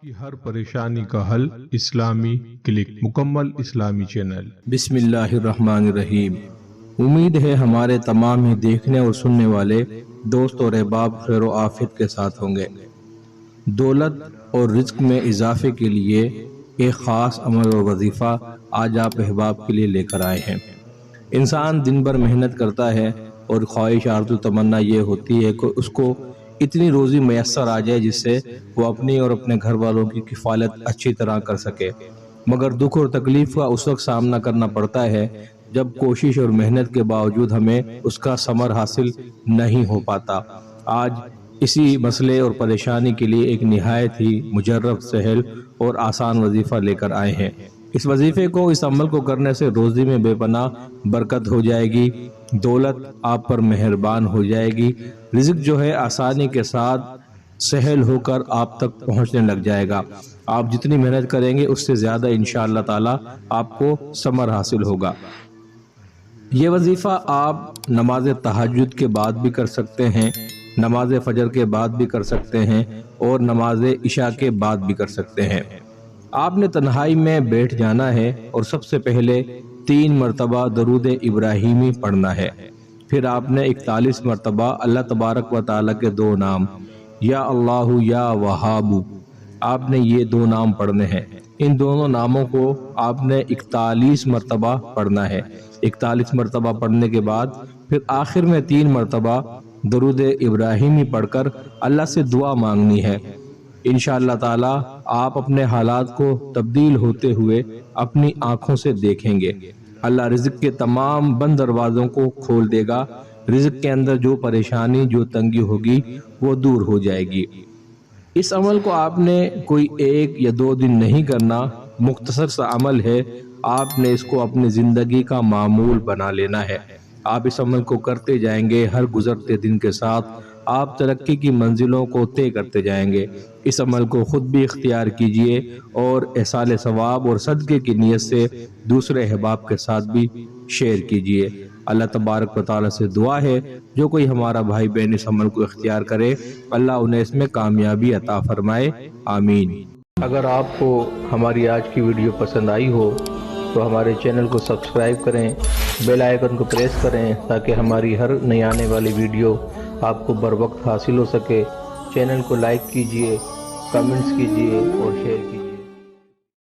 کی ہر پریشانی کا حل اسلامی کلک، مکمل اسلامی چینل۔ بسم اللہ الرحمن الرحیم۔ امید ہے ہمارے تمام ہی دیکھنے اور سننے والے دوست اور احباب خیر و عافیت کے ساتھ ہوں گے۔ دولت اور رزق میں اضافے کے لیے ایک خاص عمل اور وظیفہ آج آپ احباب کے لیے لے کر آئے ہیں۔ انسان دن بھر محنت کرتا ہے اور خواہش آرزو تمنا یہ ہوتی ہے کہ اس کو اتنی روزی میسر آ جائے جس سے وہ اپنی اور اپنے گھر والوں کی کفالت اچھی طرح کر سکے، مگر دکھ اور تکلیف کا اس وقت سامنا کرنا پڑتا ہے جب کوشش اور محنت کے باوجود ہمیں اس کا ثمر حاصل نہیں ہو پاتا۔ آج اسی مسئلے اور پریشانی کے لیے ایک نہایت ہی مجرب، سہل اور آسان وظیفہ لے کر آئے ہیں۔ اس وظیفے کو، اس عمل کو کرنے سے روزی میں بے پناہ برکت ہو جائے گی، دولت آپ پر مہربان ہو جائے گی، رزق جو ہے آسانی کے ساتھ سہل ہو کر آپ تک پہنچنے لگ جائے گا۔ آپ جتنی محنت کریں گے اس سے زیادہ انشاءاللہ تعالی آپ کو ثمر حاصل ہوگا۔ یہ وظیفہ آپ نماز تہجد کے بعد بھی کر سکتے ہیں، نماز فجر کے بعد بھی کر سکتے ہیں اور نماز عشاء کے بعد بھی کر سکتے ہیں۔ آپ نے تنہائی میں بیٹھ جانا ہے اور سب سے پہلے 3 مرتبہ درود ابراہیمی پڑھنا ہے، پھر آپ نے 41 مرتبہ اللہ تبارک و تعالیٰ کے 2 نام یا اللہ یا وہاب، آپ نے یہ 2 نام پڑھنے ہیں۔ ان دونوں ناموں کو آپ نے 41 مرتبہ پڑھنا ہے۔ 41 مرتبہ پڑھنے کے بعد پھر آخر میں 3 مرتبہ درود ابراہیمی پڑھ کر اللہ سے دعا مانگنی ہے۔ انشاءاللہ تعالی آپ اپنے حالات کو تبدیل ہوتے ہوئے اپنی آنکھوں سے دیکھیں گے۔ اللہ رزق کے تمام بند دروازوں کو کھول دے گا، رزق کے اندر جو پریشانی، جو تنگی ہوگی وہ دور ہو جائے گی۔ اس عمل کو آپ نے کوئی 1 یا 2 دن نہیں کرنا، مختصر سا عمل ہے، آپ نے اس کو اپنی زندگی کا معمول بنا لینا ہے۔ آپ اس عمل کو کرتے جائیں گے، ہر گزرتے دن کے ساتھ آپ ترقی کی منزلوں کو طے کرتے جائیں گے۔ اس عمل کو خود بھی اختیار کیجئے اور احصال ثواب اور صدقے کی نیت سے دوسرے احباب کے ساتھ بھی شیئر کیجئے۔ اللہ تبارک و تعالیٰ سے دعا ہے جو کوئی ہمارا بھائی بہن اس عمل کو اختیار کرے، اللہ انہیں اس میں کامیابی عطا فرمائے، آمین۔ اگر آپ کو ہماری آج کی ویڈیو پسند آئی ہو تو ہمارے چینل کو سبسکرائب کریں، بیل آئیکن کو پریس کریں تاکہ ہماری ہر نئی آنے والی ویڈیو آپ کو بر وقت حاصل ہو سکے۔ چینل کو لائک کیجئے، کمنٹس کیجئے اور شیئر کیجئے۔